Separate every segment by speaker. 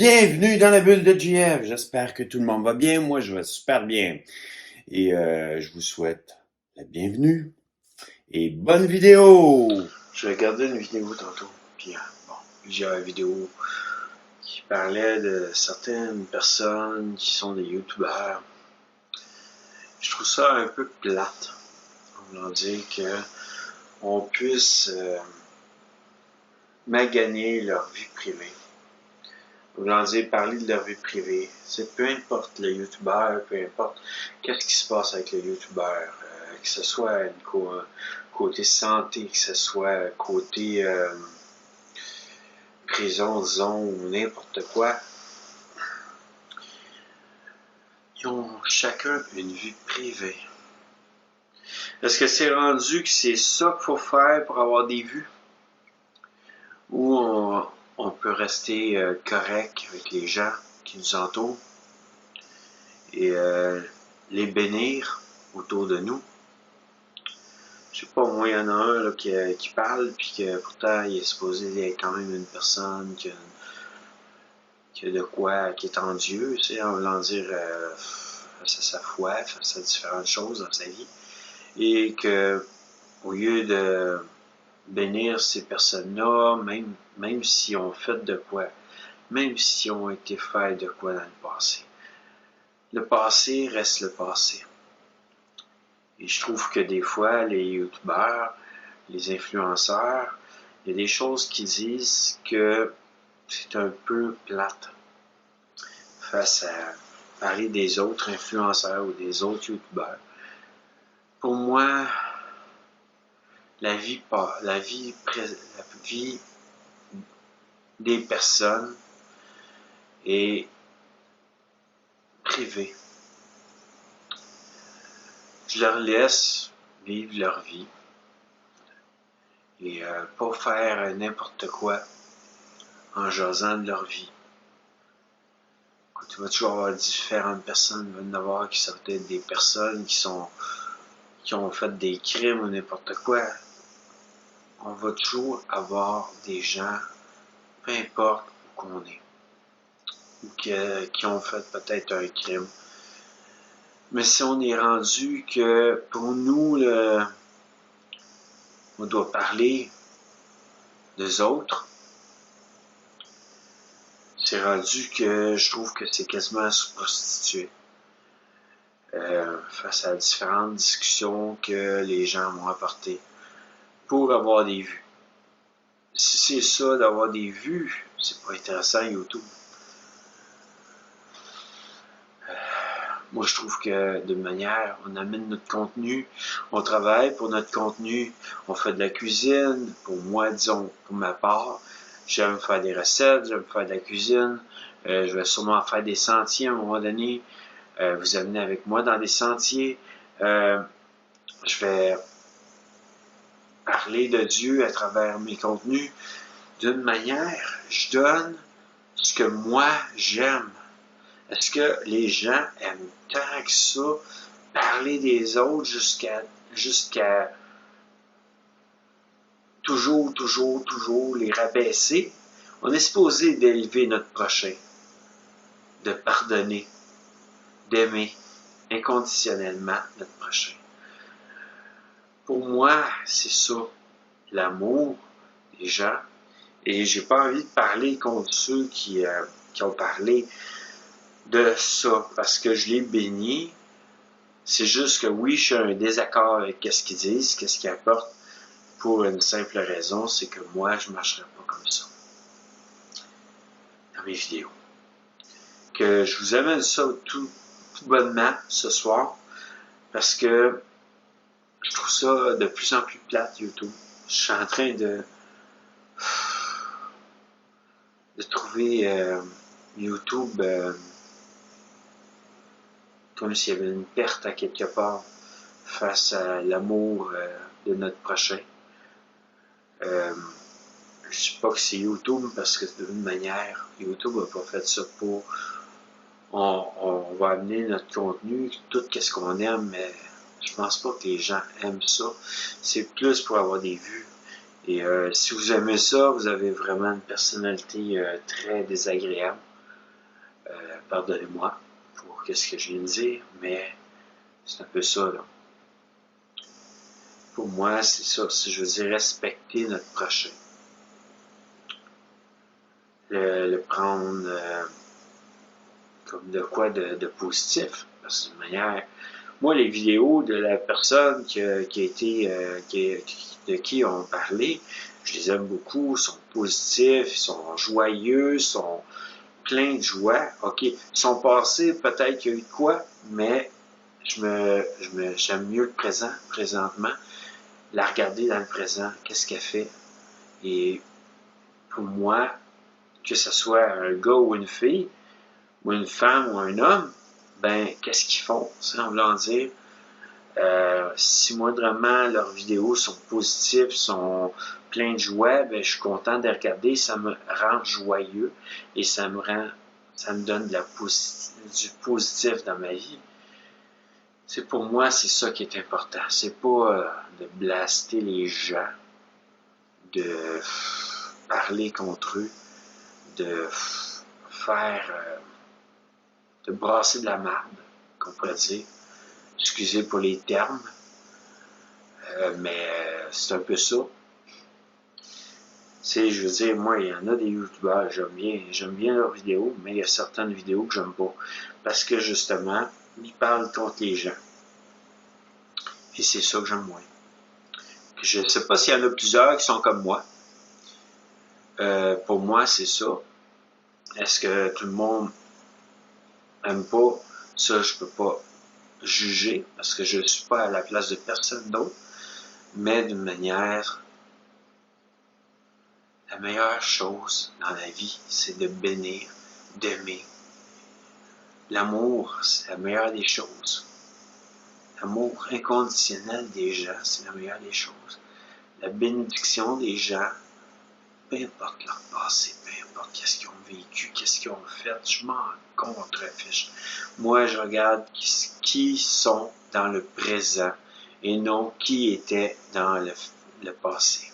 Speaker 1: Bienvenue dans la bulle de JF. J'espère que tout le monde va bien. Moi, je vais super bien. Et je vous souhaite la bienvenue et bonne vidéo. Je regardais une vidéo tantôt. Puis, bon, plusieurs vidéos qui parlaient de certaines personnes qui sont des youtubeurs. Je trouve ça un peu plate. On voulant dire que on puisse maganer leur vie privée. Voulant dire parler de leur vie privée. C'est peu importe le youtubeur, peu importe qu'est-ce qui se passe avec le youtubeur, que ce soit côté santé, que ce soit côté prison, disons, ou n'importe quoi. Ils ont chacun une vie privée. Est-ce que c'est rendu que c'est ça qu'il faut faire pour avoir des vues? Ou on peut rester correct avec les gens qui nous entourent et les bénir autour de nous? Je sais pas, moi, il y en a un là, qui parle, puis que pourtant, il est supposé être quand même une personne qui a de quoi, qui est en Dieu, tu sais, en voulant dire face à sa foi, face à différentes choses dans sa vie. Et que, au lieu de bénir ces personnes-là, même si on fait de quoi, même si on été fait de quoi dans le passé reste le passé. Et je trouve que des fois, les youtubeurs, les influenceurs, il y a des choses qui disent que c'est un peu plate face à parler des autres influenceurs ou des autres youtubeurs. Pour moi, la vie des personnes est privée. Je leur laisse vivre leur vie et pas faire n'importe quoi en jasant de leur vie. Tu vas toujours avoir différentes personnes, il va y en avoir qui sont peut-être des personnes qui ont fait des crimes ou n'importe quoi. On va toujours avoir des gens, peu importe où qu'on est, ou qui ont fait peut-être un crime. Mais si on est rendu que pour nous, on doit parler des autres, c'est rendu que je trouve que c'est quasiment à se prostituer. Face à différentes discussions que les gens m'ont apportées pour avoir des vues. Si c'est ça d'avoir des vues, c'est pas intéressant YouTube. Moi, je trouve que d'une manière, on amène notre contenu, on travaille pour notre contenu, on fait de la cuisine. Pour moi, disons, pour ma part, j'aime faire des recettes, j'aime faire de la cuisine. Je vais sûrement faire des sentiers à un moment donné. Vous amener avec moi dans des sentiers. Je vais parler de Dieu à travers mes contenus. D'une manière, je donne ce que moi j'aime. Est-ce que les gens aiment tant que ça parler des autres jusqu'à toujours les rabaisser? On est supposé d'élever notre prochain, de pardonner, d'aimer inconditionnellement notre prochain. Pour moi, c'est ça, l'amour des gens. Et j'ai pas envie de parler contre ceux qui ont parlé de ça, parce que je les bénis. C'est juste que oui, je suis en désaccord avec ce qu'ils disent, ce qu'ils apportent, pour une simple raison, c'est que moi, je ne marcherai pas comme ça dans mes vidéos. Que je vous amène ça tout bonnement ce soir, parce que je trouve ça de plus en plus plate, YouTube. Je suis en train de trouver YouTube comme s'il y avait une perte à quelque part face à l'amour de notre prochain. Je ne dis pas que c'est YouTube parce que d'une manière, YouTube n'a pas fait ça pour... On va amener notre contenu, tout ce qu'on aime, mais je pense pas que les gens aiment ça. C'est plus pour avoir des vues. Et si vous aimez ça, vous avez vraiment une personnalité très désagréable. Pardonnez-moi pour ce que je viens de dire, mais c'est un peu ça, là. Pour moi, c'est ça. Je veux dire, respecter notre prochain. Le prendre comme de quoi de positif. Parce que de manière, moi, les vidéos de la personne qui a été, de qui on parlait, je les aime beaucoup, ils sont positifs, ils sont joyeux, ils sont pleins de joie. OK, ils sont passés, peut-être qu'il y a eu de quoi, mais j'aime mieux le présent, présentement, la regarder dans le présent, qu'est-ce qu'elle fait. Et pour moi, que ce soit un gars ou une fille, ou une femme ou un homme, ben, qu'est-ce qu'ils font? En voulant dire, si moindrement leurs vidéos sont positives, sont pleines de joie, ben, je suis content de les regarder, ça me rend joyeux et ça me donne du positif dans ma vie. C'est pour moi, c'est ça qui est important. C'est pas de blaster les gens, de parler contre eux, de faire, de brasser de la marde, qu'on pourrait dire. Excusez pour les termes, mais c'est un peu ça. Tu sais, je veux dire, moi, il y en a des youtubeurs, j'aime bien leurs vidéos, mais il y a certaines vidéos que j'aime pas. Parce que justement, ils parlent contre les gens. Et c'est ça que j'aime moins. Je ne sais pas s'il y en a plusieurs qui sont comme moi. Pour moi, c'est ça. Est-ce que tout le monde aime pas? Ça, je peux pas juger, parce que je ne suis pas à la place de personne d'autre. Mais d'une manière, la meilleure chose dans la vie, c'est de bénir, d'aimer. L'amour, c'est la meilleure des choses. L'amour inconditionnel des gens, c'est la meilleure des choses. La bénédiction des gens, peu importe leur passé, peu importe qu'est-ce qu'ils ont vécu, qu'est-ce qu'ils ont fait, je m'en contrefiche. Moi, je regarde qui sont dans le présent et non qui étaient dans le passé.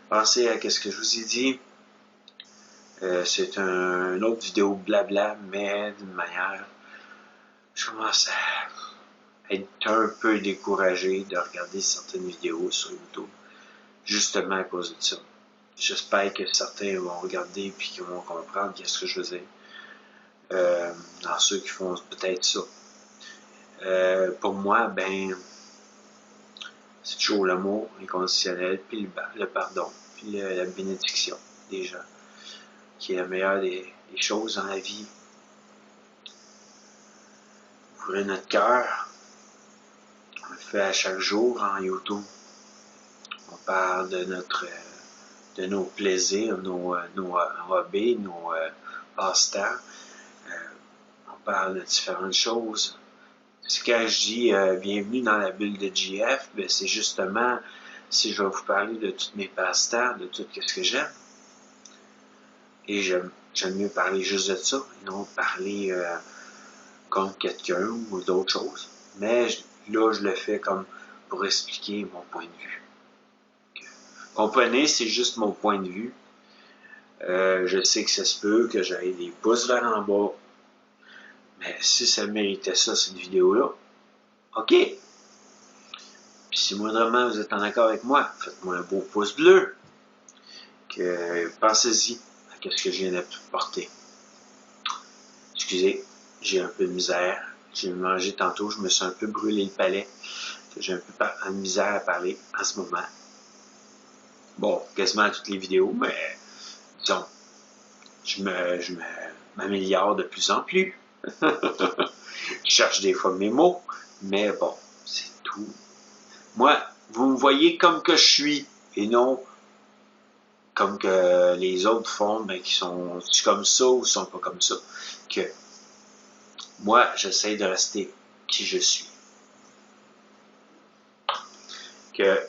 Speaker 1: Pensez à ce que je vous ai dit. C'est une autre vidéo blabla, mais d'une manière, je commence à être un peu découragé de regarder certaines vidéos sur YouTube, justement à cause de ça. J'espère que certains vont regarder et qu'ils vont comprendre ce que je veux dire. Dans ceux qui font peut-être ça. Pour moi, ben, c'est toujours l'amour inconditionnel, puis le pardon, puis la bénédiction des gens, qui est la meilleure des choses dans la vie. Ouvrir notre cœur, on le fait à chaque jour en YouTube. On parle de nos plaisirs, nos hobbies, nos passe-temps. On parle de différentes choses. C'est quand je dis bienvenue dans la bulle de JF, ben c'est justement si je vais vous parler de tous mes passe-temps, de tout ce que j'aime. Et j'aime mieux parler juste de ça, et non parler contre quelqu'un ou d'autres choses. Mais là, je le fais comme pour expliquer mon point de vue. Comprenez, c'est juste mon point de vue. Je sais que ça se peut que j'aille des pouces vers en bas. Mais si ça méritait ça, cette vidéo-là, OK. Puis si moindrement vous êtes en accord avec moi, faites-moi un beau pouce bleu. Pensez-y à ce que je viens de porter. Excusez, j'ai un peu de misère. J'ai mangé tantôt, je me suis un peu brûlé le palais. J'ai un peu de misère à parler en ce moment. Bon, quasiment à toutes les vidéos, mais disons, je m'améliore de plus en plus. Je cherche des fois mes mots, mais bon, c'est tout. Moi, vous me voyez comme que je suis, et non comme que les autres font, mais qui sont comme ça ou sont pas comme ça. Que moi, j'essaie de rester qui je suis.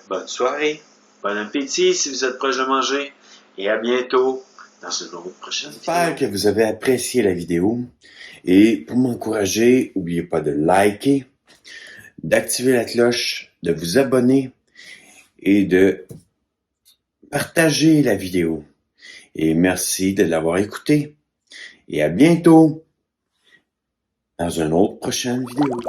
Speaker 1: Bonne soirée, bon appétit si vous êtes proche de manger, et à bientôt dans une autre prochaine vidéo.
Speaker 2: J'espère que vous avez apprécié la vidéo. Et pour m'encourager, n'oubliez pas de liker, d'activer la cloche, de vous abonner et de partager la vidéo. Et merci de l'avoir écouté. Et à bientôt dans une autre prochaine vidéo.